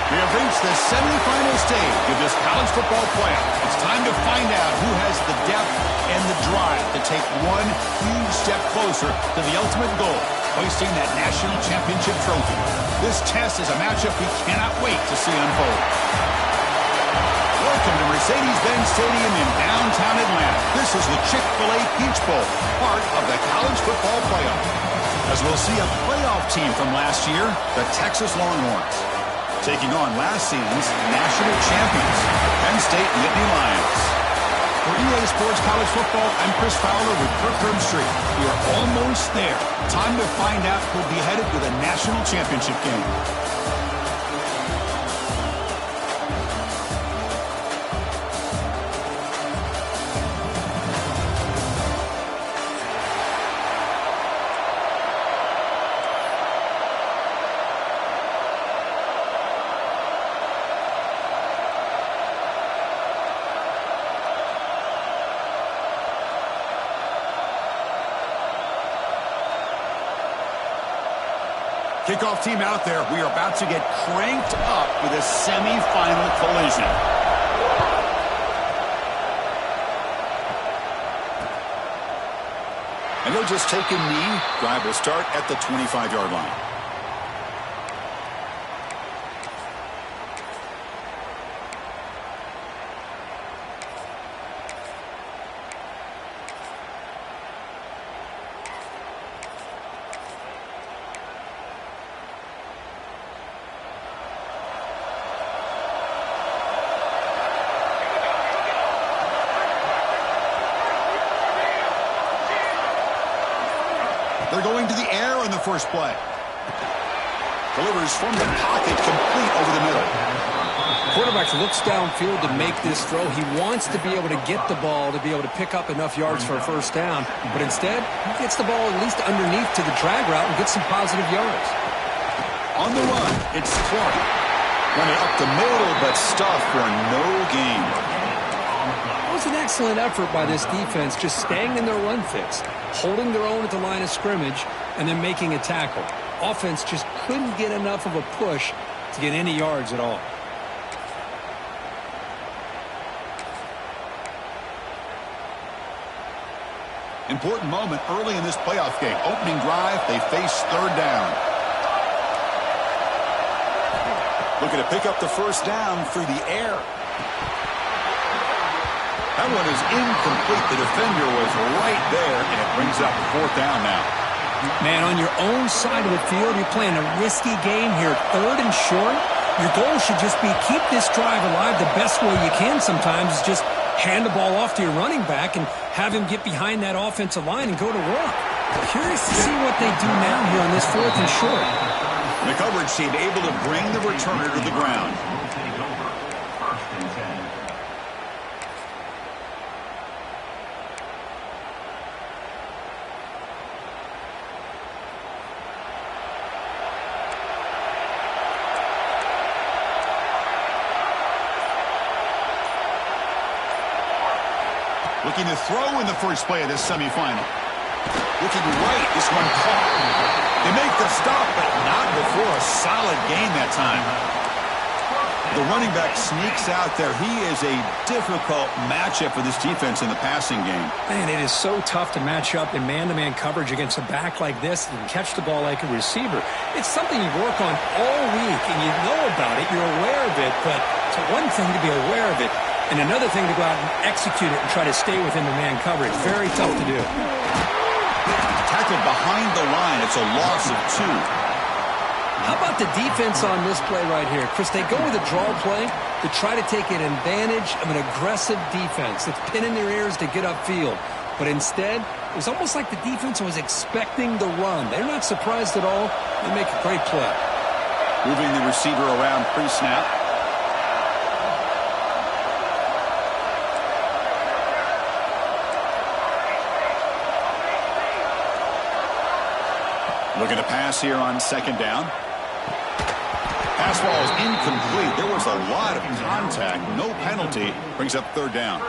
We have reached the semifinal stage of this college football playoff. It's time to find out who has the depth and the drive to take one huge step closer to the ultimate goal, hoisting that national championship trophy. This test is a matchup we cannot wait to see unfold. Welcome to Mercedes-Benz Stadium in downtown Atlanta. This is the Chick-fil-A Peach Bowl, part of the college football playoff. As we'll see a playoff team from last year, the Texas Longhorns, taking on last season's national champions, Penn State Nittany Lions. For EA Sports College Football, I'm Chris Fowler with Kirk Herbstreit. We are almost there. Time to find out who'll be headed to the national championship game. Kickoff team out there. We are about to get cranked up with a semifinal collision. And they'll just take a knee. Drive will start at the 25-yard line. They're going to the air on the first play. Delivers from the pocket, complete over the middle. Quarterback looks downfield to make this throw. He wants to be able to get the ball to be able to pick up enough yards for a first down. But instead, he gets the ball at least underneath to the drag route and gets some positive yards. On the run, it's Clark. Running up the middle, but stuffed for no gain. It was an excellent effort by this defense, just staying in their run fix, holding their own at the line of scrimmage, and then making a tackle. Offense just couldn't get enough of a push to get any yards at all. Important moment early in this playoff game. Opening drive, they face third down. Looking to pick up the first down through the air. That one is incomplete. The defender was right there, and it brings up fourth down now. Man, on your own side of the field, you're playing a risky game here. Third and short, your goal should just be keep this drive alive the best way you can sometimes is just hand the ball off to your running back and have him get behind that offensive line and go to work. Curious to see what they do now here on this fourth and short. The coverage team able to bring the returner to the ground. Looking to throw in the first play of this semifinal. Looking right, this one caught. They make the stop, but not before a solid gain that time. The running back sneaks out there. He is a difficult matchup for this defense in the passing game. Man, it is so tough to match up in man-to-man coverage against a back like this and catch the ball like a receiver. It's something you work on all week, and you know about it. You're aware of it, but it's one thing to be aware of it, and another thing to go out and execute it and try to stay within the man coverage. Very tough to do. Tackled behind the line. It's a loss of 2. How about the defense on this play right here? Chris, they go with a draw play to try to take an advantage of an aggressive defense that's pinning their ears to get upfield. But instead, it was almost like the defense was expecting the run. They're not surprised at all. They make a great play. Moving the receiver around pre-snap. Looking to pass here on second down. Pass ball is incomplete. There was a lot of contact. No penalty. Brings up third down.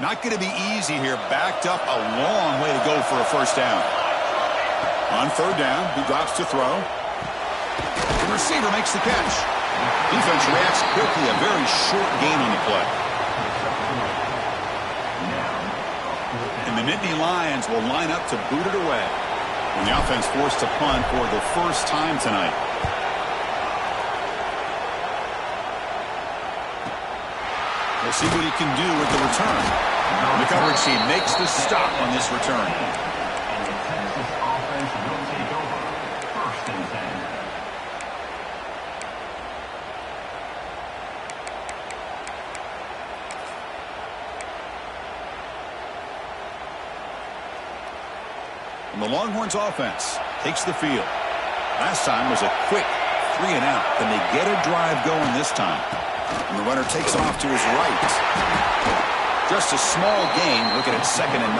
Not going to be easy here. Backed up a long way to go for a first down. On third down, he drops to throw. The receiver makes the catch. Defense reacts quickly. A very short gain on the play. And the Nittany Lions will line up to boot it away. And the offense forced to punt for the first time tonight. We'll see what he can do with the return. The coverage team makes the stop on this return. And the Longhorns offense takes the field. Last time was a quick 3 and out. Can they get a drive going this time? And the runner takes off to his right. Just a small gain. Looking at 2nd and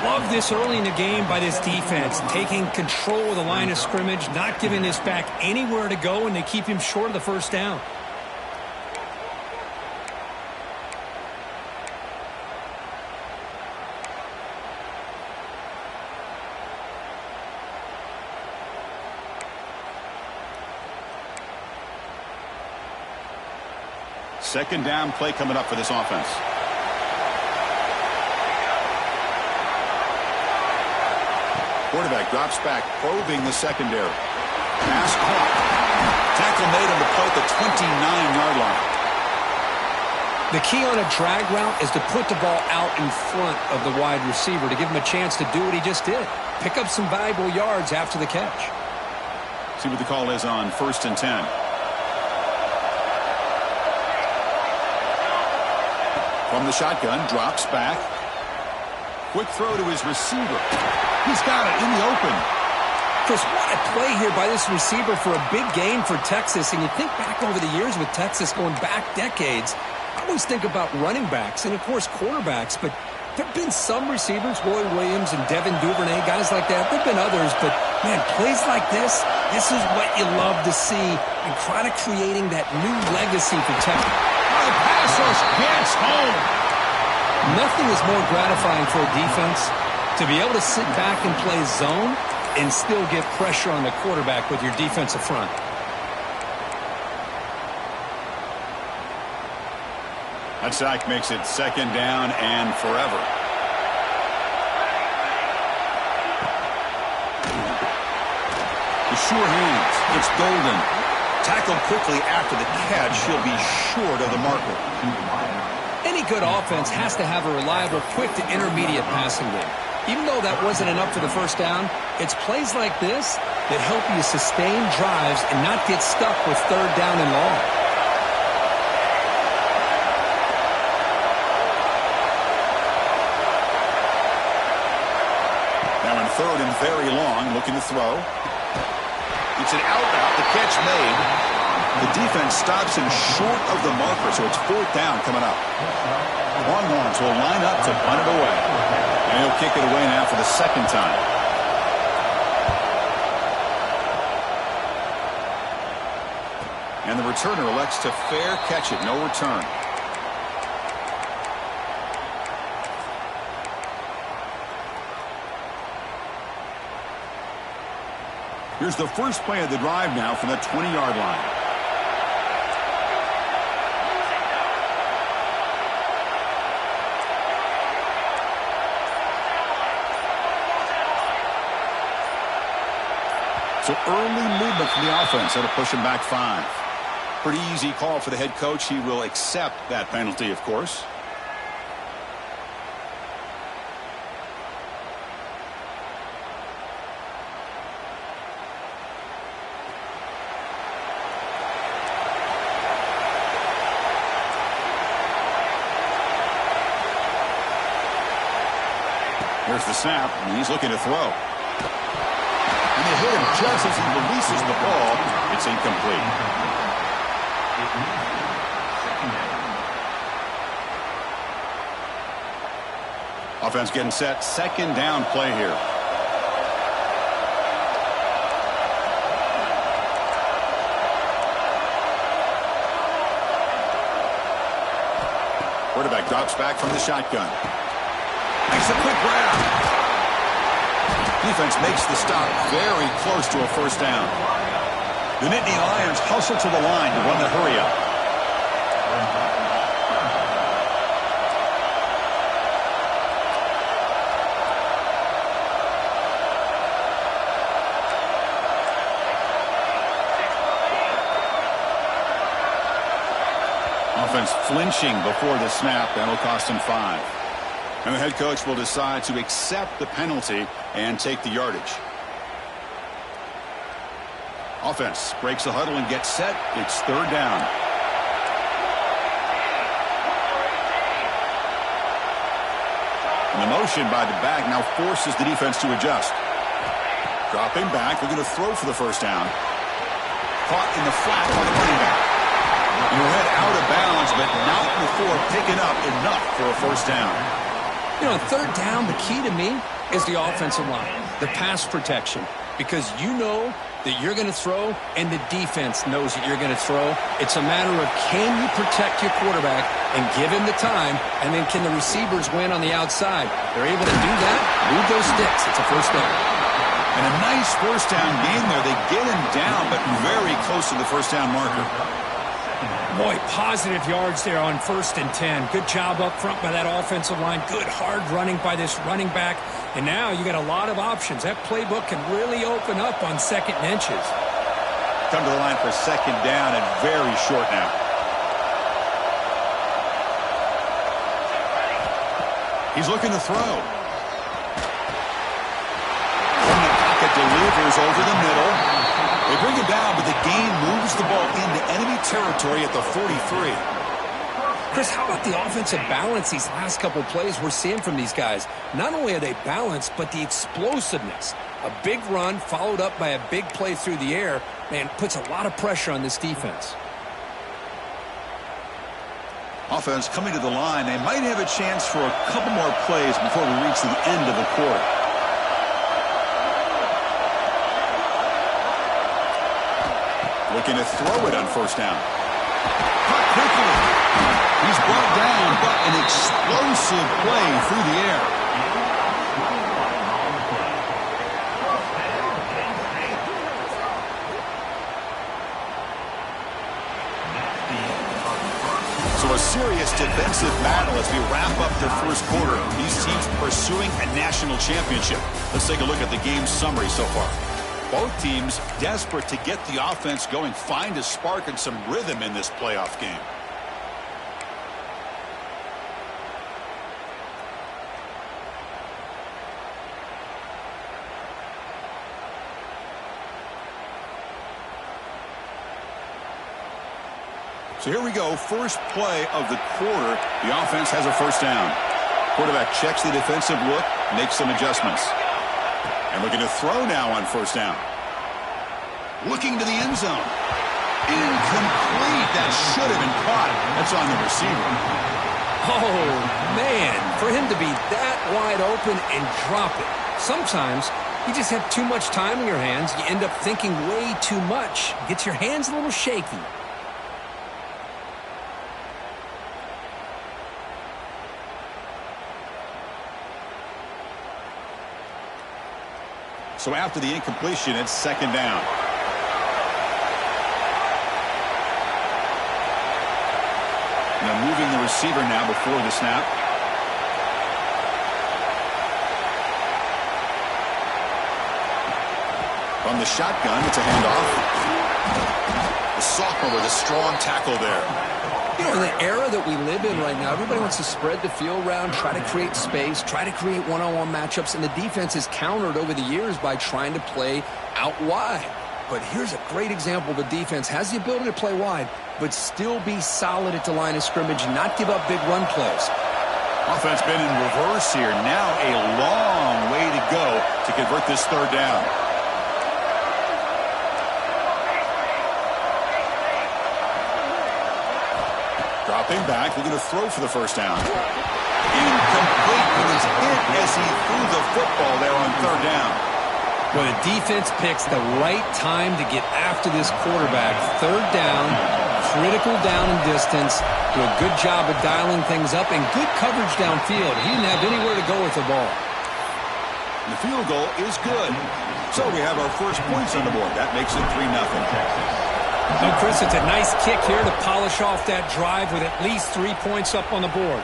9. Love this early in the game by this defense. Taking control of the line of scrimmage, not giving this back anywhere to go, and they keep him short of the first down. Second down play coming up for this offense. Quarterback drops back, probing the secondary. Pass caught. Tackle made on the play at the 29-yard line. The key on a drag route is to put the ball out in front of the wide receiver to give him a chance to do what he just did. Pick up some valuable yards after the catch. See what the call is on 1st and 10. From the shotgun, drops back. Quick throw to his receiver. He's got it in the open. Chris, what a play here by this receiver for a big gain for Texas. And you think back over the years with Texas going back decades, I always think about running backs and, of course, quarterbacks. But there have been some receivers, Roy Williams and Devin Duvernay, guys like that. There have been others. But, man, plays like this is what you love to see. And kind of creating that new legacy for Texas. The pass rush gets home. Nothing is more gratifying for a defense to be able to sit back and play zone and still get pressure on the quarterback with your defensive front. That sack makes it 2nd down and forever. The sure hands. It's Golden. Tackled quickly after the catch. He'll be short of the marker. Any good offense has to have a reliable, quick to intermediate passing game. Even though that wasn't enough for the first down, it's plays like this that help you sustain drives and not get stuck with 3rd down and long. Now in 3rd and very long, looking to throw. It's an out route. The catch made. The defense stops him short of the marker, so it's 4th down coming up. Longhorns will line up to punt it away. And he'll kick it away now for the 2nd time. And the returner elects to fair catch it. No return. Here's the first play of the drive now from the 20-yard line. So early movement from the offense. That'll push him back 5. Pretty easy call for the head coach. He will accept that penalty, of course. Here's the snap, and he's looking to throw. And they hit him just as he releases the ball. It's incomplete. Offense getting set. 2nd down play here. Quarterback Drops back from the shotgun. Makes a quick grab. Defense makes the stop very close to a first down. The Nittany Lions hustle to the line to run the hurry up. Offense flinching before the snap. That'll cost him 5. And the head coach will decide to accept the penalty and take the yardage. Offense breaks the huddle and gets set. It's third down. And the motion by the back now forces the defense to adjust. Dropping back. They're going to throw for the first down. Caught in the flat by the running back. Your head out of bounds, but not before picking up enough for a first down. You know, third down, the key to me is the offensive line, the pass protection, because you know that you're going to throw and the defense knows that you're going to throw. It's a matter of can you protect your quarterback and give him the time, and then can the receivers win on the outside? They're able to do that, move those sticks. It's a first down. And a nice first down gain there. They get him down, but very close to the first down marker. Boy, positive yards there on 1st and 10. Good job up front by that offensive line. Good hard running by this running back. And now you got a lot of options. That playbook can really open up on 2nd and inches. Come to the line for second down and very short now. He's looking to throw. From the pocket, delivers over the middle. They bring it down, but the game moves the ball into enemy territory at the 43. Chris, how about the offensive balance these last couple plays we're seeing from these guys? Not only are they balanced, but the explosiveness. A big run followed up by a big play through the air, man, puts a lot of pressure on this defense. Offense coming to the line. They might have a chance for a couple more plays before we reach the end of the quarter. Looking to throw it on first down. Caught quickly. He's brought down, but an explosive play through the air. So a serious defensive battle as we wrap up the first quarter. These teams pursuing a national championship. Let's take a look at the game summary so far. Both teams desperate to get the offense going, find a spark and some rhythm in this playoff game. So here we go, first play of the quarter. The offense has a first down. Quarterback checks the defensive look, makes some adjustments. And looking to throw now on first down. Looking to the end zone. Incomplete. That should have been caught. That's on the receiver. Oh, man, for him to be that wide open and drop it. Sometimes you just have too much time in your hands. You end up thinking way too much. Gets your hands a little shaky. So after the incompletion, it's second down. Now moving the receiver now before the snap. From the shotgun, it's a handoff. The sophomore with a strong tackle there. You know, in the era that we live in right now, everybody wants to spread the field around, try to create space, try to create one-on-one matchups, and the defense is countered over the years by trying to play out wide. But here's a great example. The defense has the ability to play wide, but still be solid at the line of scrimmage and not give up big run plays. Offense been in reverse here. Now a long way to go to convert this third down. Dropping back, looking to throw for the first down. Incomplete, but it's hit as he threw the football there on third down. Well, the defense picks the right time to get after this quarterback. Third down, critical down and distance, do a good job of dialing things up, and good coverage downfield. He didn't have anywhere to go with the ball. The field goal is good. So we have our first points on the board. That makes it 3-0. Oh, Chris, it's a nice kick here to polish off that drive with at least 3 points up on the board.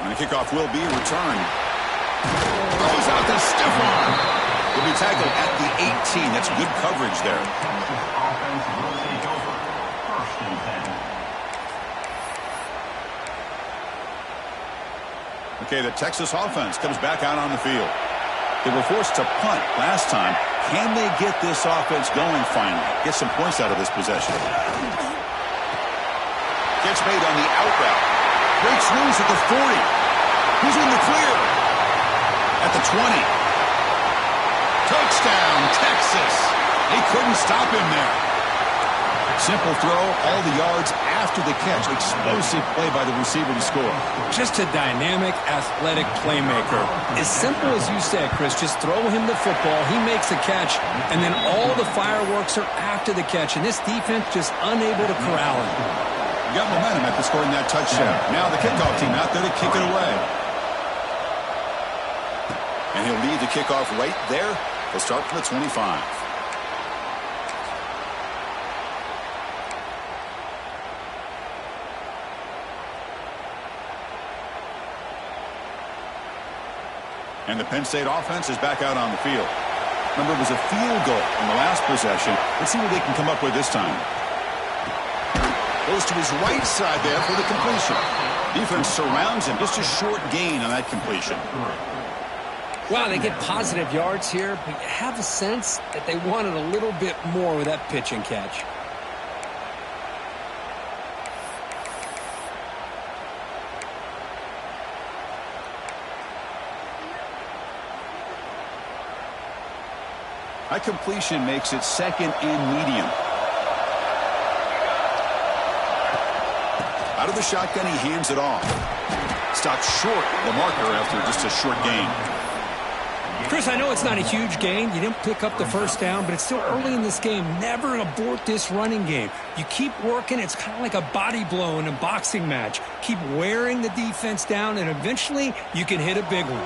And the kickoff will be returned. Throws out the stiff arm. Will be tackled at the 18. That's good coverage there. Okay, the Texas offense comes back out on the field. They were forced to punt last time. Can they get this offense going finally? Get some points out of this possession. Catch made on the out route. Breaks loose at the 40. Who's in the clear? At the 20. Touchdown, Texas. They couldn't stop him there. Simple throw, all the yards after the catch. Explosive play by the receiver to score. Just a dynamic, athletic playmaker. As simple as you said, Chris, just throw him the football, he makes the catch, and then all the fireworks are after the catch, and this defense just unable to corral him. Got momentum after scoring that touchdown. Now the kickoff team out there to kick it away. And he'll lead the kickoff right there. He'll start from the 25. And the Penn State offense is back out on the field. Remember, it was a field goal in the last possession. Let's see what they can come up with this time. Goes to his right side there for the completion. Defense surrounds him. Just a short gain on that completion. Wow, they get positive yards here, but you have a sense that they wanted a little bit more with that pitch and catch. That completion makes it second and medium. Out of the shotgun, he hands it off. Stopped short of the marker after just a short gain. Chris, I know it's not a huge gain. You didn't pick up the first down, but it's still early in this game. Never abort this running game. You keep working. It's kind of like a body blow in a boxing match. Keep wearing the defense down, and eventually you can hit a big one.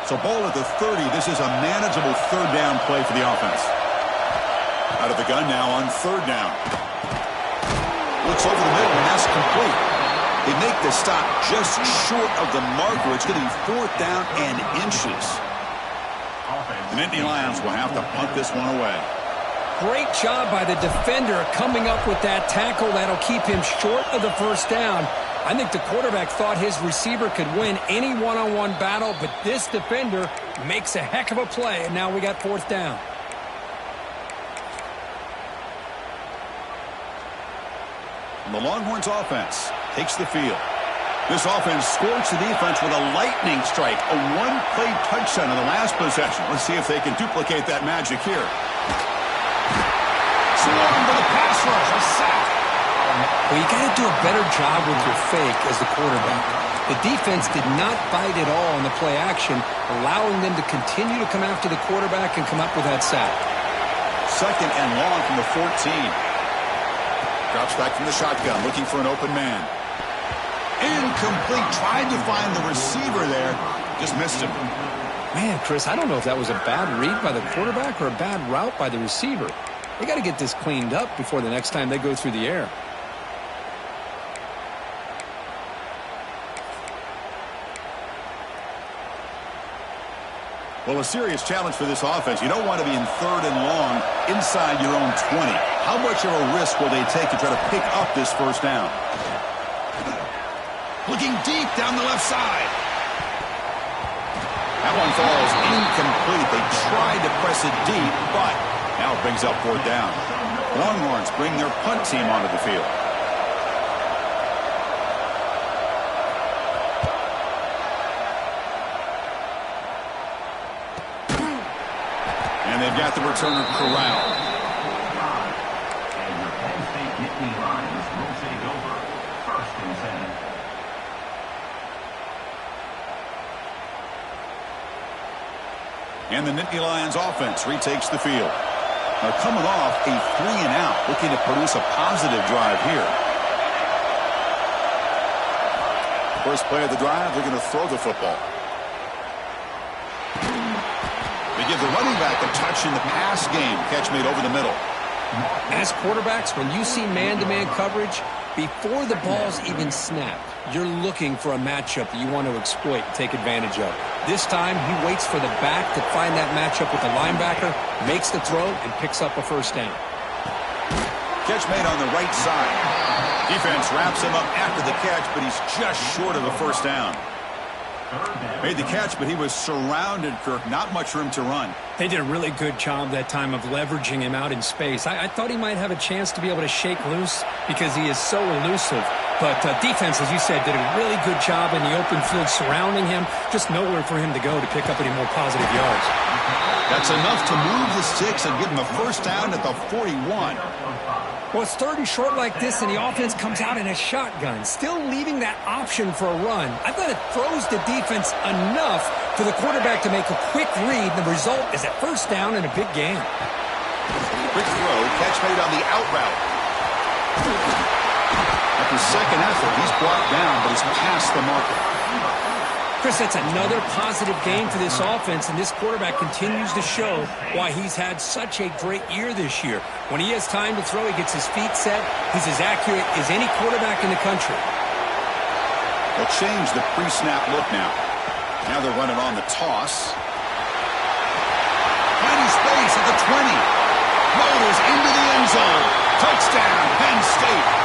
So ball at the 30. This is a manageable third down play for the offense. Out of the gun now on third down. Looks over the middle, and that's complete. They make the stop just short of the marker. It's going to be fourth down and inches. The Nittany Lions will have to punt this one away. Great job by the defender coming up with that tackle that'll keep him short of the first down. I think the quarterback thought his receiver could win any one-on-one battle, but this defender makes a heck of a play, and now we got fourth down. And the Longhorns offense takes the field. This offense scorched the defense with a lightning strike, a one-play touchdown in the last possession. Let's see if they can duplicate that magic here. Swung for the pass rush, a sack. Well, you got to do a better job with your fake as the quarterback. The defense did not bite at all in the play action, allowing them to continue to come after the quarterback and come up with that sack. Second and long from the 14. Drops back from the shotgun, looking for an open man. Incomplete. Tried to find the receiver there. Just missed him. Man, Chris, I don't know if that was a bad read by the quarterback or a bad route by the receiver. They got to get this cleaned up before the next time they go through the air. Well, a serious challenge for this offense. You don't want to be in third and long inside your own 20. How much of a risk will they take to try to pick up this first down? Looking deep down the left side. That one falls incomplete. They tried to press it deep, but now it brings up fourth down. Longhorns bring their punt team onto the field. And they've got the returner corralled. And the Penn State Nittany Lions will take over first and 10. And the Nittany Lions offense retakes the field. Now coming off a 3-and-out, looking to produce a positive drive here. First play of the drive, they're going to throw the football. They give the running back a touch in the pass game. Catch made over the middle. As quarterbacks, when you see man-to-man coverage, before the ball's even snapped, you're looking for a matchup that you want to exploit and take advantage of. This time, he waits for the back to find that matchup with the linebacker, makes the throw, and picks up a first down. Catch made on the right side. Defense wraps him up after the catch, but he's just short of a first down. Made the catch, but he was surrounded, Kirk. Not much room to run. They did a really good job that time of leveraging him out in space. I thought he might have a chance to be able to shake loose because he is so elusive. But defense, as you said, did a really good job in the open field surrounding him. Just nowhere for him to go to pick up any more positive yards. That's enough to move the sticks and give him a first down at the 41. Well, it's 3rd and short like this, and the offense comes out in a shotgun, still leaving that option for a run. I thought it throws the defense enough for the quarterback to make a quick read. The result is a first down and a big gain. Quick throw, catch made on the out route. After second effort, he's brought down, but he's past the marker. Chris, that's another positive game for this offense, and this quarterback continues to show why he's had such a great year this year. When he has time to throw, he gets his feet set. He's as accurate as any quarterback in the country. They'll change the pre-snap look now. Now they're running on the toss. Finding space at the 20. Motors into the end zone. Touchdown, Penn State.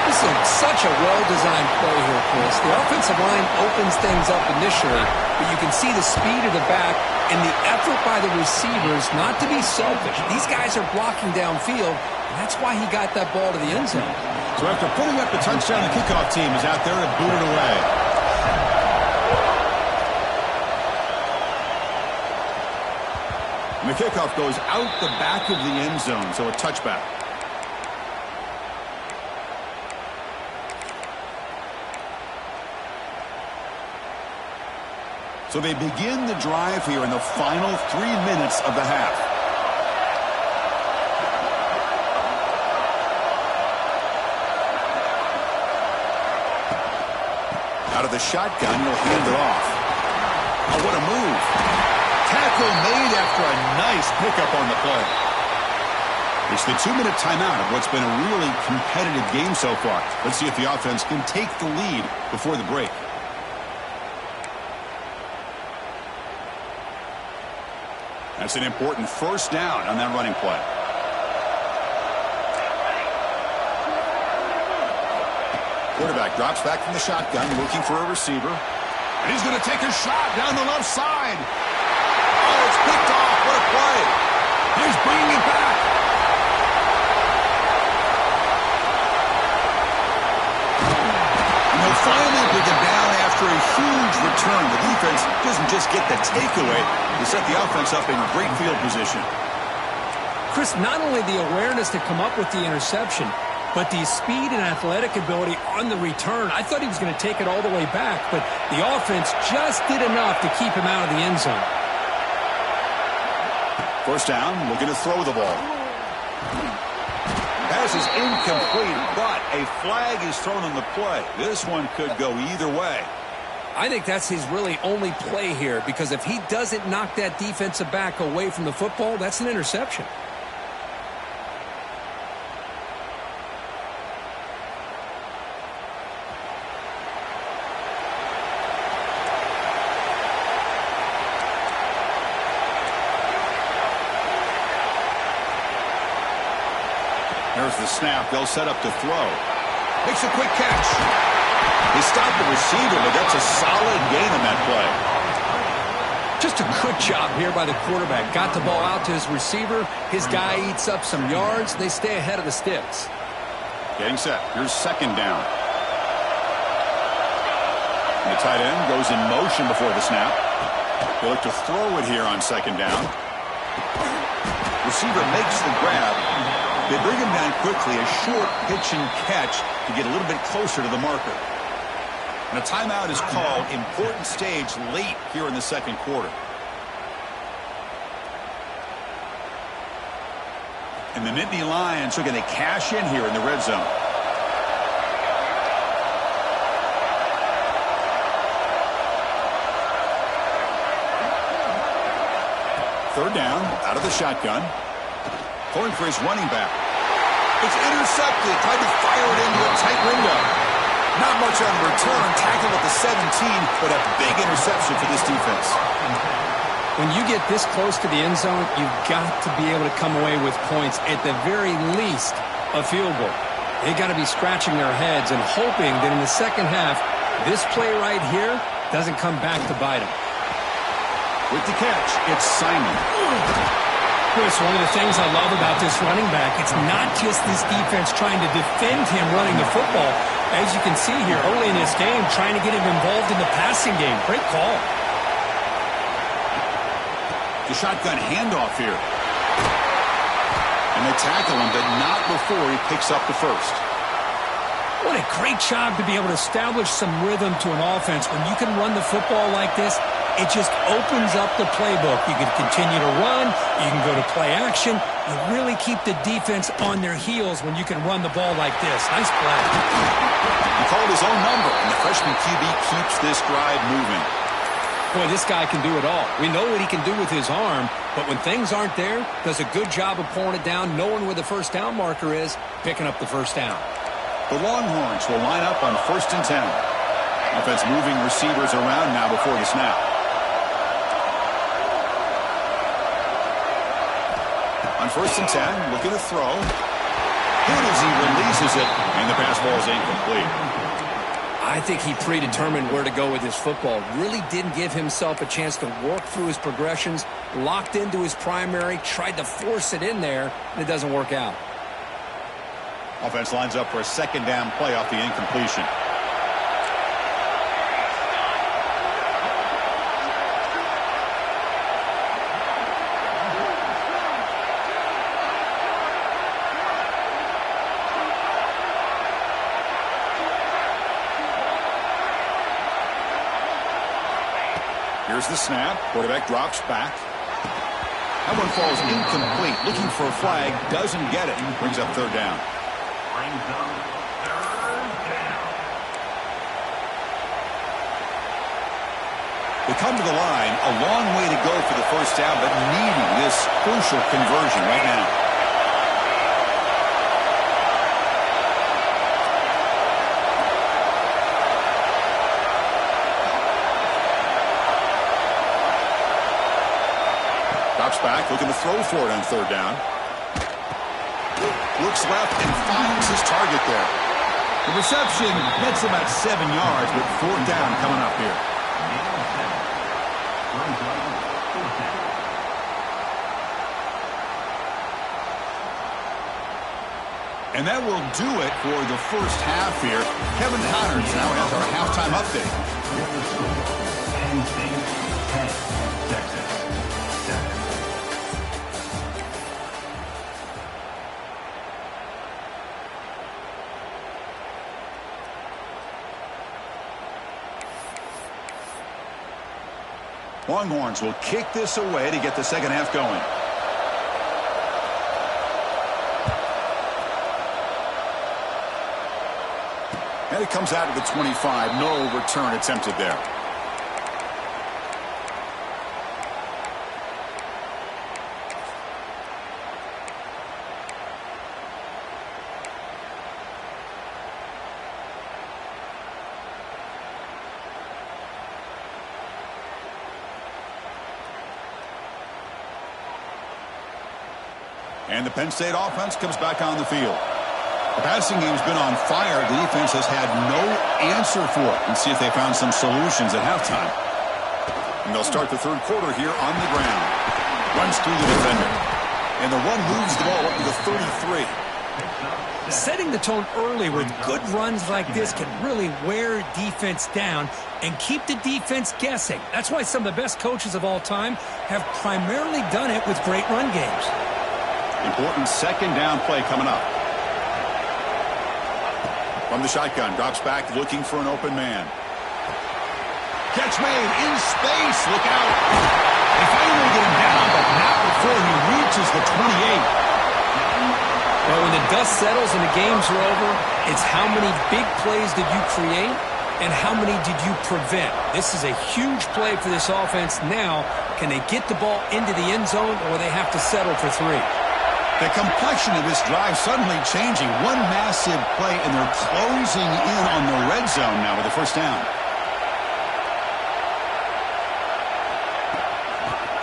This is such a well-designed play here, Chris. The offensive line opens things up initially, but you can see the speed of the back and the effort by the receivers not to be selfish. These guys are blocking downfield, and that's why he got that ball to the end zone. So after putting up the touchdown, the kickoff team is out there to boot it away. And the kickoff goes out the back of the end zone, so a touchback. So they begin the drive here in the final 3 minutes of the half. Out of the shotgun, he'll hand it off. Oh, what a move. Tackle made after a nice pickup on the play. It's the 2-minute timeout of what's been a really competitive game so far. Let's see if the offense can take the lead before the break. That's an important first down on that running play. Quarterback drops back from the shotgun, looking for a receiver. And he's going to take a shot down the left side. Oh, it's picked off. What a play. He's bringing it back. And he'll finally pick it down after a huge return. The defense doesn't just get the takeaway. They set the offense up in great field position. Chris, not only the awareness to come up with the interception, but the speed and athletic ability on the return. I thought he was going to take it all the way back, but the offense just did enough to keep him out of the end zone. First down, looking to throw the ball. Pass is incomplete, but a flag is thrown on the play. This one could go either way. I think that's his really only play here, because if he doesn't knock that defensive back away from the football, that's an interception. There's the snap. They'll set up to throw. Makes a quick catch. He stopped the receiver, but that's a solid gain on that play. Just a good job here by the quarterback. Got the ball out to his receiver. His guy eats up some yards. They stay ahead of the sticks. Getting set. Here's second down. And the tight end goes in motion before the snap. They look to throw it here on second down. Receiver makes the grab. They bring him down quickly, a short pitch and catch to get a little bit closer to the marker. And a timeout is called. Important stage late here in the second quarter. And the Nittany Lions are going to cash in here in the red zone. Third down, out of the shotgun. Going for his running back. It's intercepted. Tried to fire it into a tight window. Not much on return. Tackled at the 17, but a big interception for this defense. When you get this close to the end zone, you've got to be able to come away with points. At the very least, a field goal. They got to be scratching their heads and hoping that in the second half, this play right here doesn't come back to bite them. With the catch, it's Simon. Chris, one of the things I love about this running back, it's not just this defense trying to defend him running the football. As you can see here, early in this game, trying to get him involved in the passing game. Great call. The shotgun handoff here. And they tackle him, but not before he picks up the first. What a great job to be able to establish some rhythm to an offense. When you can run the football like this, it just opens up the playbook. You can continue to run. You can go to play action. You really keep the defense on their heels when you can run the ball like this. Nice play. He called his own number, and the freshman QB keeps this drive moving. Boy, this guy can do it all. We know what he can do with his arm, but when things aren't there, does a good job of pulling it down, knowing where the first down marker is, picking up the first down. The Longhorns will line up on 1st and 10. Offense moving receivers around now before the snap. On 1st and 10, looking to throw. Good as he releases it, and the pass ball is incomplete. I think he predetermined where to go with his football. Really didn't give himself a chance to work through his progressions, locked into his primary, tried to force it in there, and it doesn't work out. Offense lines up for a second down play off the incompletion. Here's the snap. Quarterback drops back. That one falls incomplete. Looking for a flag. Doesn't get it. Brings up third down. Brings up third down. They come to the line. A long way to go for the first down, but needing this crucial conversion right now. Back, looking to throw for it on third down. Looks left and finds his target there. The reception gets him at 7 yards, but fourth down coming up here. And that will do it for the first half here. Kevin Connors now has our halftime update. Penn State 10, Texas 7. Longhorns will kick this away to get the second half going. And it comes out of the 25. No return attempted there. And the Penn State offense comes back on the field. The passing game's been on fire. The defense has had no answer for it. And see if they found some solutions at halftime. And they'll start the third quarter here on the ground. Runs through the defender. And the run moves the ball up to the 33. Setting the tone early with good runs like this can really wear defense down and keep the defense guessing. That's why some of the best coaches of all time have primarily done it with great run games. Important second down play coming up. From the shotgun, drops back looking for an open man. Catch made in space. Look out. They finally get him down, but not before he reaches the 28. dust settles and the games are over, it's how many big plays did you create and how many did you prevent. This is a huge play for this offense now. Can they get the ball into the end zone, or they have to settle for 3? The complexion of this drive suddenly changing. One massive play, and they're closing in on the red zone now with the first down.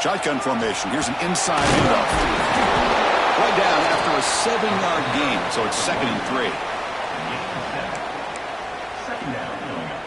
Shotgun formation. Here's an inside handoff. Right down after a 7-yard gain, so it's 2nd and 3. Second down going up.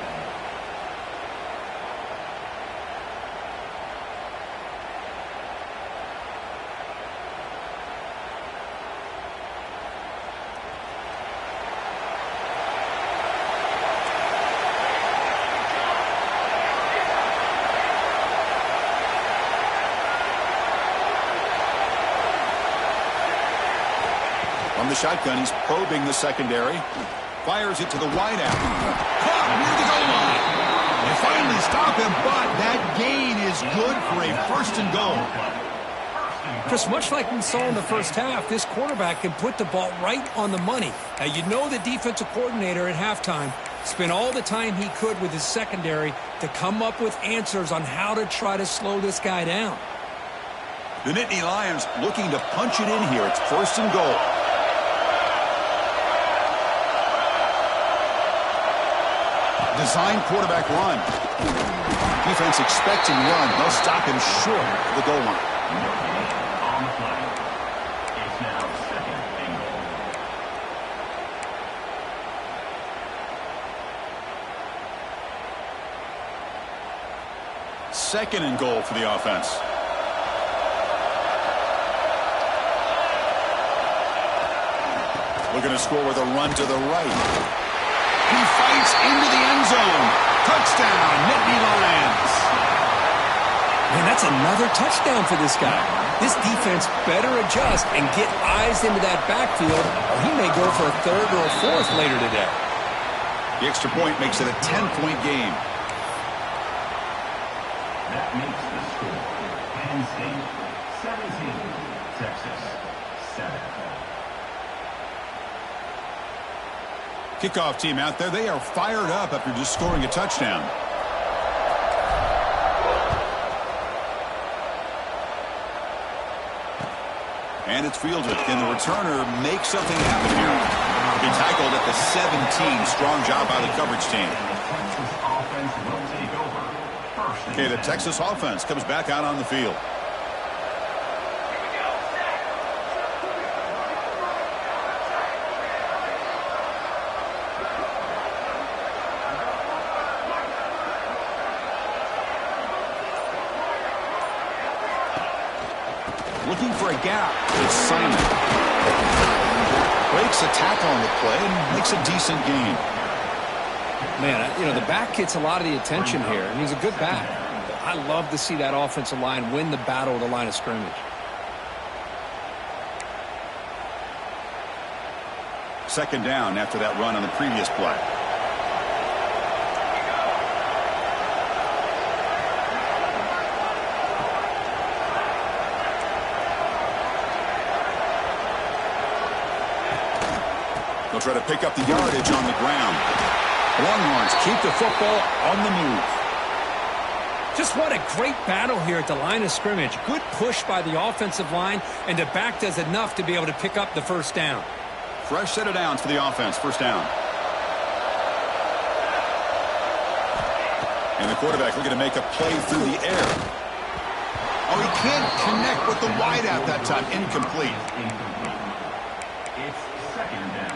From the shotgun, he's probing the secondary. Fires it to the wideout. Caught near the goal line. They finally stop him, but that gain is good for a 1st and goal. Chris, much like we saw in the first half, this quarterback can put the ball right on the money. Now, you know the defensive coordinator at halftime spent all the time he could with his secondary to come up with answers on how to try to slow this guy down. The Nittany Lions looking to punch it in here. It's 1st and goal. Design quarterback run. Defense expecting run. They'll stop him short of the goal line. On the play. It's now 2nd and goal. 2nd and goal for the offense. Looking to score with a run to the right. He fights into the end zone. Touchdown, Nittany Lions. Man, that's another touchdown for this guy. This defense better adjust and get eyes into that backfield, or he may go for a 3rd or a 4th later today. The extra point makes it a 10-point game. That makes the score. Penn State 17, Texas 7. Kickoff team out there. They are fired up after just scoring a touchdown. And it's fielded. Can the returner make something happen here? He tackled at the 17. Strong job by the coverage team. Okay, the Texas offense comes back out on the field. Looking for a gap. It's Simon. Breaks a tackle on the play and makes a decent gain. Man, you know, the back gets a lot of the attention here, and he's a good back. I love to see that offensive line win the battle at the line of scrimmage. Second down after that run on the previous play. They'll try to pick up the yardage on the ground. Longhorns keep the football on the move. Just what a great battle here at the line of scrimmage. Good push by the offensive line, and the back does enough to be able to pick up the first down. Fresh set of downs for the offense. First down. And the quarterback looking to make a play through the air. Oh, he can't connect with the wideout that time. Incomplete. It's 2nd down.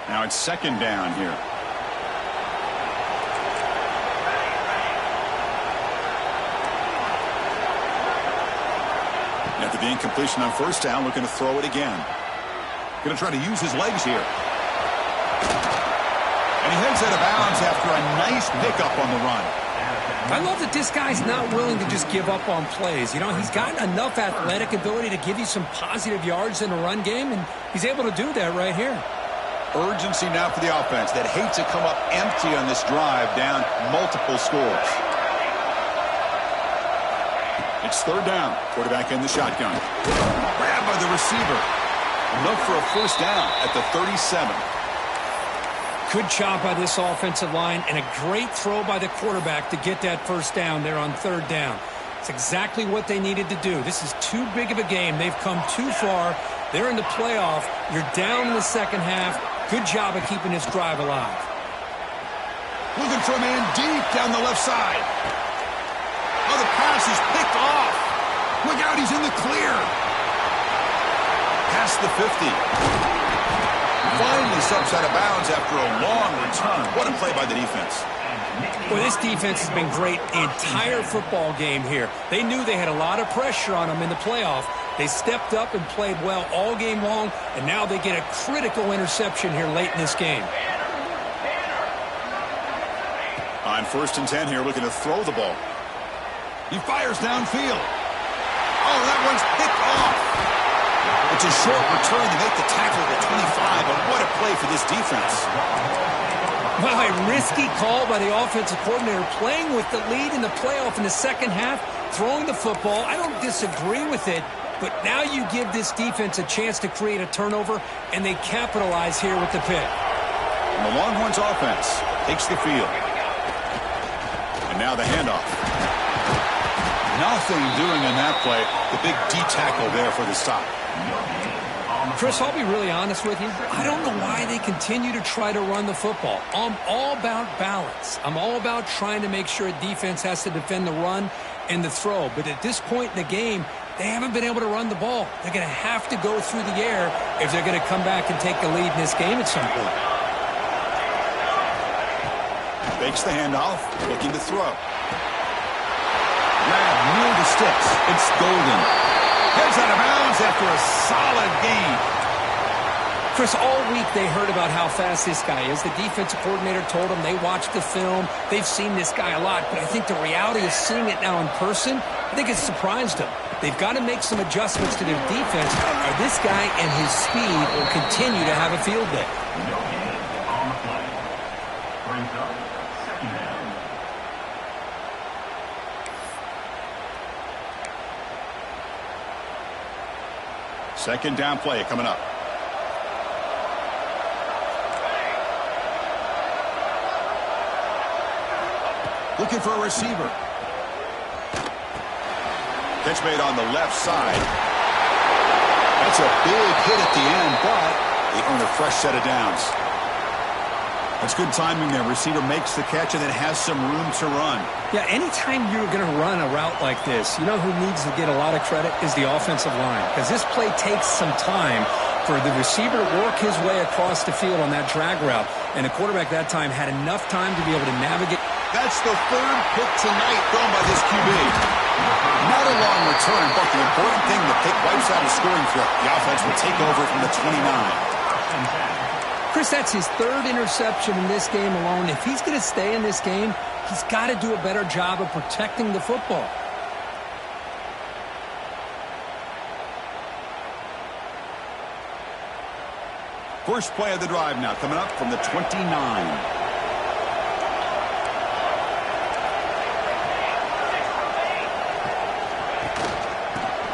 Now it's 2nd down here. After the incompletion on first down, looking to throw it again. Going to try to use his legs here. And he heads out of bounds after a nice pickup on the run. I love that this guy's not willing to just give up on plays. You know, he's got enough athletic ability to give you some positive yards in the run game, and he's able to do that right here. Urgency now for the offense that hates to come up empty on this drive, down multiple scores. It's third down. Quarterback in the shotgun. Grab by the receiver. Enough for a first down at the 37. Good job by this offensive line and a great throw by the quarterback to get that first down there on third down. It's exactly what they needed to do. This is too big of a game. They've come too far. They're in the playoff. You're down in the second half. Good job of keeping this drive alive. Looking for a man deep down the left side. Oh, the pass is picked off. Look out, he's in the clear. Past the 50. Finally steps out of bounds after a long return. What a play by the defense. Well, this defense has been great the entire football game here. They knew they had a lot of pressure on them in the playoff. They stepped up and played well all game long, and now they get a critical interception here late in this game. On 1st and 10 here, looking to throw the ball. He fires downfield. Oh, that one's picked off. It's a short return to make the tackle at the 25, but what a play for this defense. Well, a risky call by the offensive coordinator, playing with the lead in the playoff in the second half, throwing the football. I don't disagree with it, but now you give this defense a chance to create a turnover, and they capitalize here with the pick. And the Longhorns offense takes the field. And now the handoff. Nothing doing in that play. The big D tackle there for the stop. Chris, I'll be really honest with you. I don't know why they continue to try to run the football. I'm all about balance. I'm all about trying to make sure a defense has to defend the run and the throw. But at this point in the game, they haven't been able to run the ball. They're going to have to go through the air if they're going to come back and take the lead in this game at some point. Fakes the handoff, looking to throw. Grab near the sticks. It's Golden. Heads out of bounds after a solid gain. Chris, all week they heard about how fast this guy is. The defensive coordinator told them they watched the film. They've seen this guy a lot, but I think the reality of seeing it now in person, I think it's surprised them. They've got to make some adjustments to their defense, or this guy and his speed will continue to have a field day. No gain on the play. Brings up second down. Second down play coming up. Looking for a receiver. Catch made on the left side. That's a big hit at the end, but they earn a fresh set of downs. That's good timing there. Receiver makes the catch and then has some room to run. Yeah, anytime you're going to run a route like this, you know who needs to get a lot of credit is the offensive line. Because this play takes some time for the receiver to work his way across the field on that drag route. And the quarterback that time had enough time to be able to navigate. That's the third pick tonight thrown by this QB. Not a long return, but the important thing, the pick wipes out a scoring threat. The offense will take over from the 29. Chris, that's his third interception in this game alone. If he's going to stay in this game, he's got to do a better job of protecting the football. First play of the drive now coming up from the 29.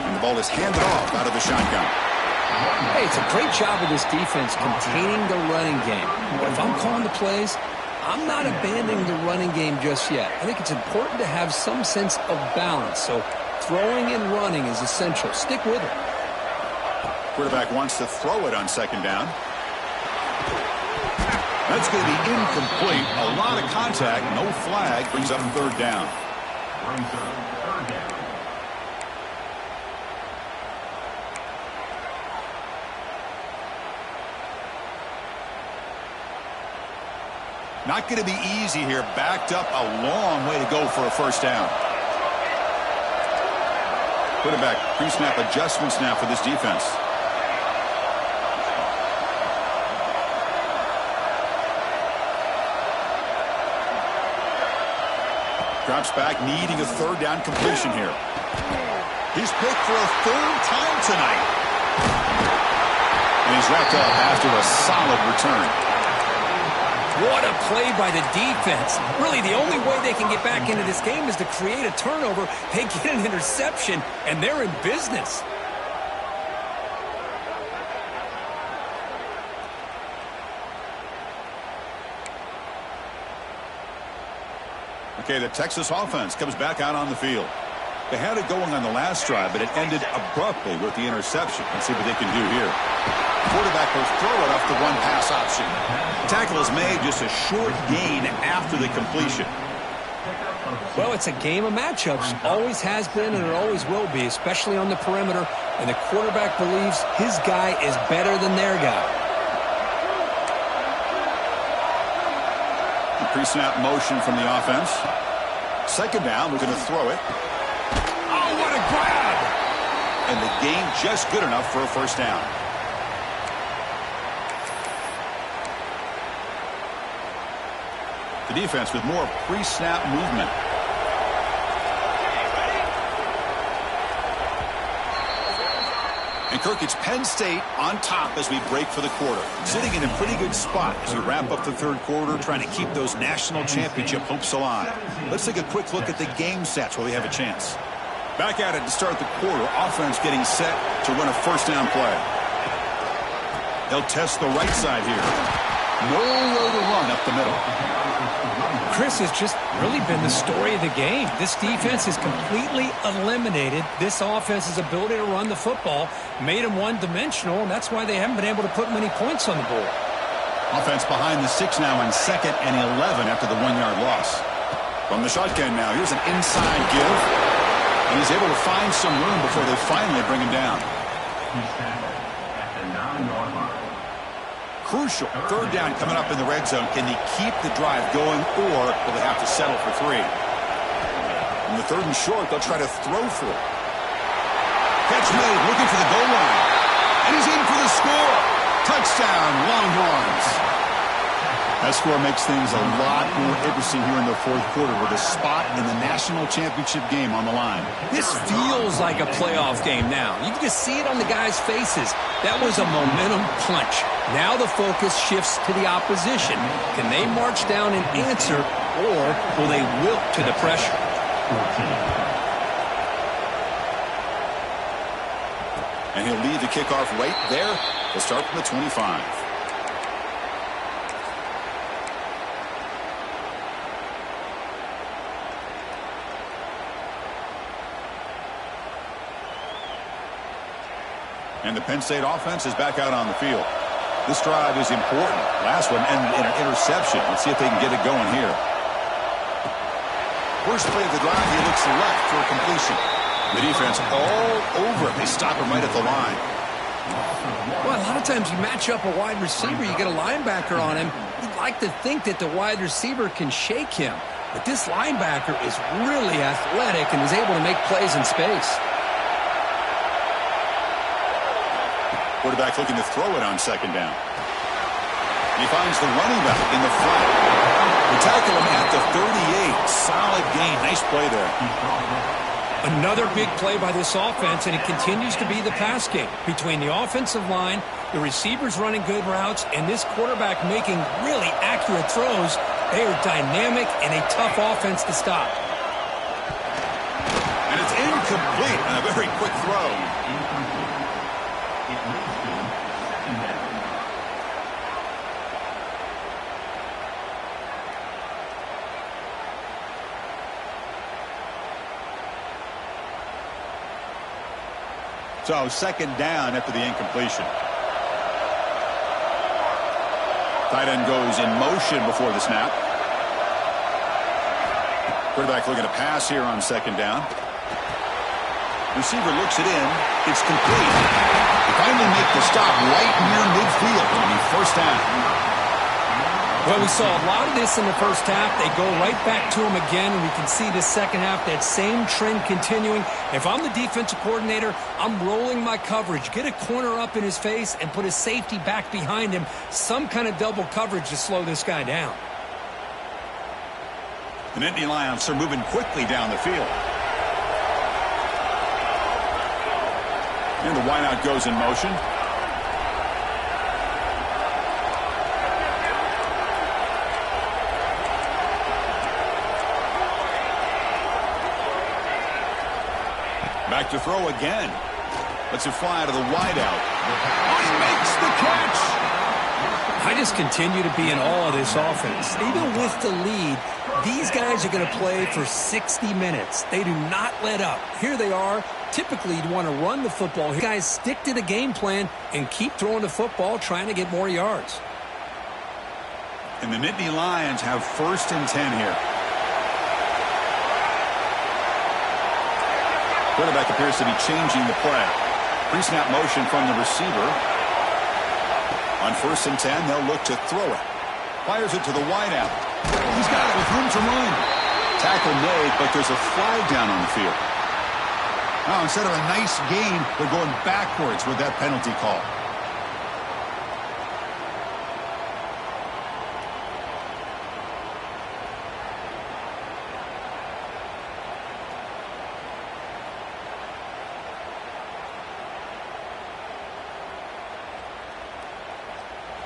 And the ball is handed off out of the shotgun. Hey, it's a great job of this defense containing the running game. But if I'm calling the plays, I'm not abandoning the running game just yet. I think it's important to have some sense of balance. So throwing and running is essential. Stick with it. Quarterback wants to throw it on second down. That's going to be incomplete. A lot of contact, no flag, brings up third down. Brings up third down. Not going to be easy here. Backed up a long way to go for a first down. Quarterback pre-snap adjustments now for this defense. Drops back, needing a third down completion here. He's picked for a third time tonight. And he's wrapped up after a solid return. What a play by the defense. Really, the only way they can get back into this game is to create a turnover. They get an interception, and they're in business. Okay, the Texas offense comes back out on the field. They had it going on the last drive, but it ended abruptly with the interception. Let's see what they can do here. Quarterback will throw it off the one-pass option. Tackle is made, just a short gain after the completion. Well, it's a game of matchups. Always has been, and it always will be, especially on the perimeter. And the quarterback believes his guy is better than their guy. The pre-snap motion from the offense. Second down, we're going to throw it. Oh, what a grab! And the gain just good enough for a first down. The defense with more pre-snap movement. And Kirk, it's Penn State on top as we break for the quarter. Sitting in a pretty good spot as we wrap up the third quarter, trying to keep those national championship hopes alive. Let's take a quick look at the game stats while we have a chance. Back at it to start the quarter. Offense getting set to run a first down play. They'll test the right side here. Nowhere to run up the middle. Chris has just really been the story of the game. This defense has completely eliminated this offense's ability to run the football, made them one-dimensional, and that's why they haven't been able to put many points on the board. Offense behind the 6 now on 2nd and 11 after the 1-yard loss. From the shotgun now, here's an inside give. And he's able to find some room before they finally bring him down. He's tackled at the 9-yard line. Crucial third down coming up in the red zone. Can they keep the drive going, or will they have to settle for 3? In the 3rd and short, they'll try to throw for it. Catch made, looking for the goal line. And he's in for the score. Touchdown, Longhorns. That score makes things a lot more interesting here in the fourth quarter with a spot in the national championship game on the line. This feels like a playoff game now. You can just see it on the guys' faces. That was a momentum punch. Now the focus shifts to the opposition. Can they march down and answer, or will they wilt to the pressure? And he'll lead the kickoff right there. They'll start from the 25. And the Penn State offense is back out on the field. This drive is important. Last one ended in an interception. Let's see if they can get it going here. First play of the drive, he looks left for a completion. The defense all over it. They stop him right at the line. Well, a lot of times you match up a wide receiver, you get a linebacker on him. You'd like to think that the wide receiver can shake him. But this linebacker is really athletic and is able to make plays in space. Quarterback looking to throw it on 2nd down. He finds the running back in the flat. We tackle him at the 38. Solid gain. Nice play there. Another big play by this offense, and it continues to be the pass game. Between the offensive line, the receivers running good routes, and this quarterback making really accurate throws, they are dynamic and a tough offense to stop. And it's incomplete on a very quick throw. So 2nd down after the incompletion. Tight end goes in motion before the snap. Quarterback looking to pass here on 2nd down. Receiver looks it in. It's complete. They finally make the stop right near midfield. It'll be first down. Well, we saw a lot of this in the first half. They go right back to him again, and we can see the second half, that same trend continuing. If I'm the defensive coordinator, I'm rolling my coverage. Get a corner up in his face and put his safety back behind him. Some kind of double coverage to slow this guy down. The Nittany Lions are moving quickly down the field. And the wideout goes in motion. Back to throw again. Lets it fly to the wideout. Oh, he makes the catch! I just continue to be in awe of this offense. Even with the lead, these guys are going to play for 60 minutes. They do not let up. Here they are. Typically, you'd want to run the football. You guys stick to the game plan and keep throwing the football, trying to get more yards. And the Nittany Lions have 1st and 10 here. Quarterback appears to be changing the play. Pre-snap motion from the receiver. On 1st and 10, they'll look to throw it. Fires it to the wideout. He's got it with room to run. Tackle made, but there's a flag down on the field. Now, instead of a nice gain, they're going backwards with that penalty call.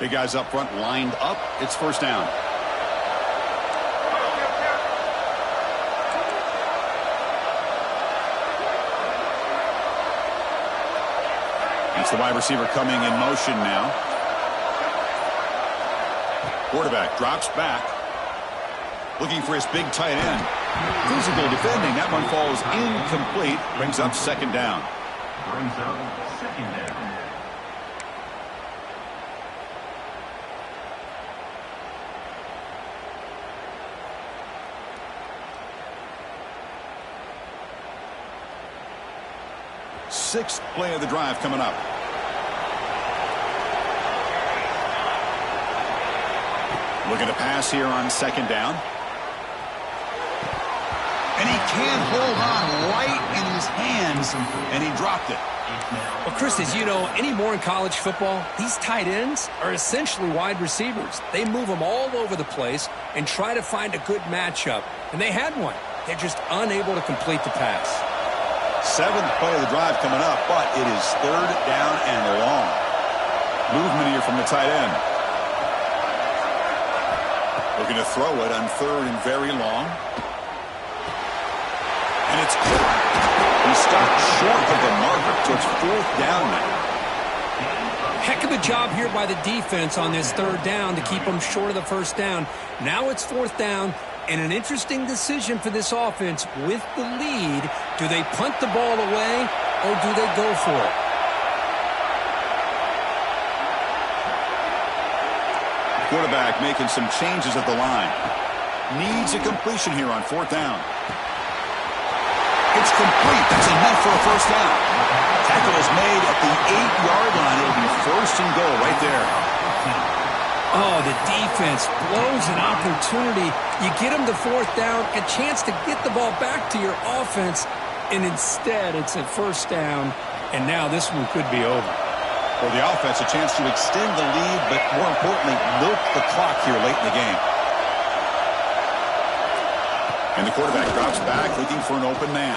Big guys up front lined up. It's 1st down. It's the wide receiver coming in motion now. Quarterback drops back. Looking for his big tight end. Physical defending. That one falls incomplete. Brings up 2nd down. Brings up 2nd down. Sixth play of the drive coming up. Looking to pass here on 2nd down. And he can't hold on right in his hands, and he dropped it. Well, Chris, as you know, anymore in college football, these tight ends are essentially wide receivers. They move them all over the place and try to find a good matchup. And they had one. They're just unable to complete the pass. 7th play of the drive coming up, but it is 3rd down and long. Movement here from the tight end. Looking to throw it on 3rd and very long. And it's caught. He stopped short of the marker, so it's 4th down now. Heck of a job here by the defense on this 3rd down to keep them short of the 1st down. Now it's 4th down. And an interesting decision for this offense with the lead. Do they punt the ball away or do they go for it? Quarterback making some changes at the line. Needs a completion here on 4th down. It's complete. That's enough for a 1st down. Tackle is made at the 8-yard line. It'll be 1st and goal right there. Oh, the defense blows an opportunity. You get them to 4th down, a chance to get the ball back to your offense, and instead it's a 1st down, and now this one could be over. For the offense, a chance to extend the lead, but more importantly, milk the clock here late in the game. And the quarterback drops back, looking for an open man.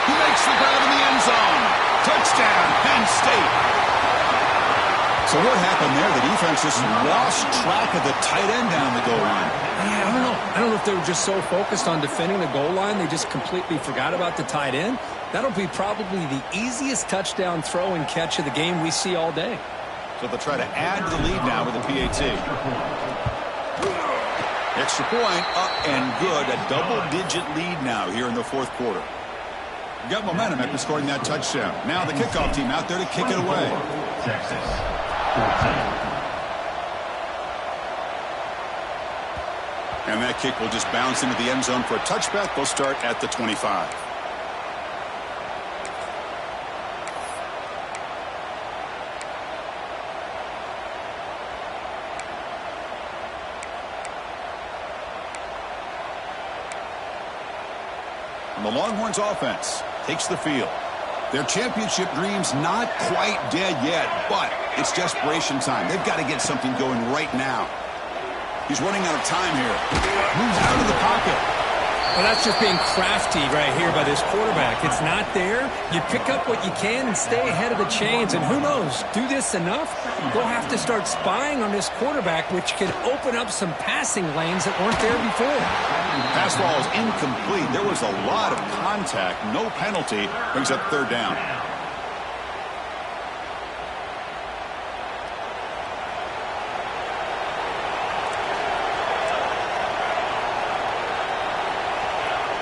He makes the grab in the end zone. Touchdown, Penn State. So what happened there? The defense just lost track of the tight end down the goal line. Yeah, I don't know. I don't know if they were just so focused on defending the goal line, they just completely forgot about the tight end. That'll be probably the easiest touchdown throw and catch of the game we see all day. So they'll try to add to the lead now with the PAT. Extra point, up and good. A double-digit lead now here in the 4th quarter. We got momentum after scoring that touchdown. Now the kickoff team out there to kick it away. Texas. And that kick will just bounce into the end zone for a touchback. They'll start at the 25. And the Longhorns offense takes the field. Their championship dreams not quite dead yet, but it's desperation time. They've got to get something going right now. He's running out of time here. Moves out of the pocket. Well, that's just being crafty right here by this quarterback. It's not there. You pick up what you can and stay ahead of the chains. And who knows, do this enough, they'll have to start spying on this quarterback, which can open up some passing lanes that weren't there before. Pass ball is incomplete. There was a lot of contact. No penalty. Brings up third down.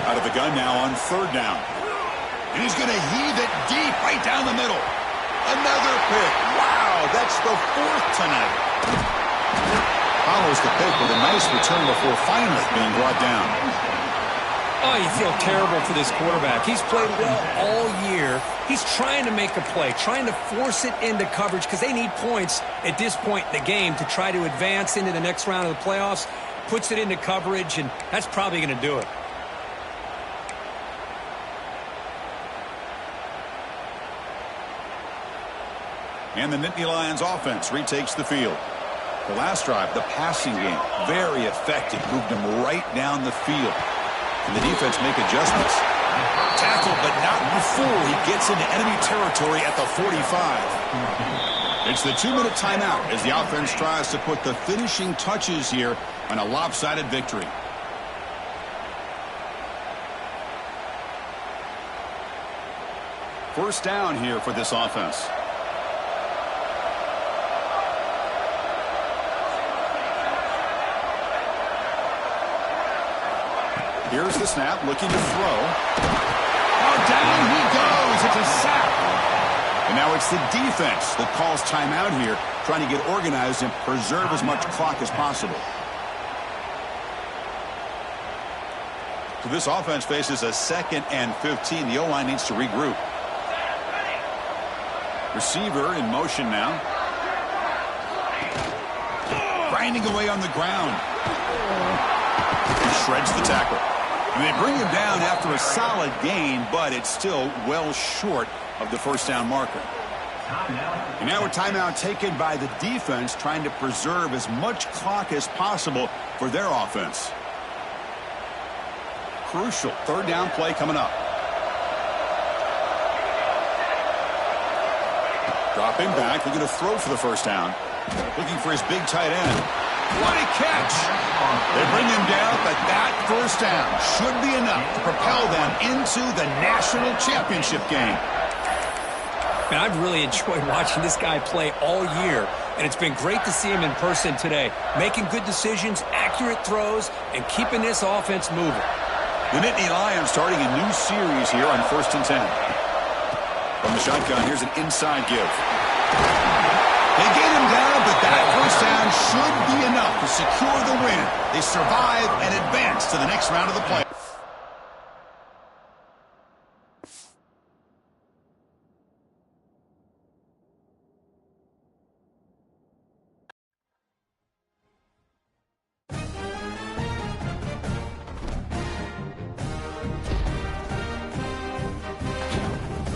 Out of the gun now on third down. And he's going to heave it deep right down the middle. Another pick. Wow, that's the fourth tonight. Follows the pick with a nice return before finally being brought down. Oh, you feel terrible for this quarterback. He's played well all year. He's trying to make a play, trying to force it into coverage because they need points at this point in the game to try to advance into the next round of the playoffs. Puts it into coverage, and that's probably going to do it. And the Nittany Lions offense retakes the field. The last drive, the passing game, very effective. Moved them right down the field. And the defense make adjustments. Tackle, but not before he gets into enemy territory at the 45. It's the 2-minute timeout as the offense tries to put the finishing touches here on a lopsided victory. First down here for this offense. Here's the snap, looking to throw. Oh, down he goes. It's a sack. And now it's the defense that calls timeout here, trying to get organized and preserve as much clock as possible. So this offense faces a 2nd and 15. The O-line needs to regroup. Receiver in motion now. Grinding away on the ground. He shreds the tackle. And they bring him down after a solid gain, but it's still well short of the first down marker. And now a timeout taken by the defense, trying to preserve as much clock as possible for their offense. Crucial third down play coming up. Dropping back, looking to throw for the first down. Looking for his big tight end. What a catch! They bring him down, but that first down should be enough to propel them into the national championship game. Man, I've really enjoyed watching this guy play all year, and it's been great to see him in person today, making good decisions, accurate throws, and keeping this offense moving. The Nittany Lions starting a new series here on 1st and 10. From the shotgun, here's an inside give. They get him down, but that first down should be enough to secure the win. They survive and advance to the next round of the play.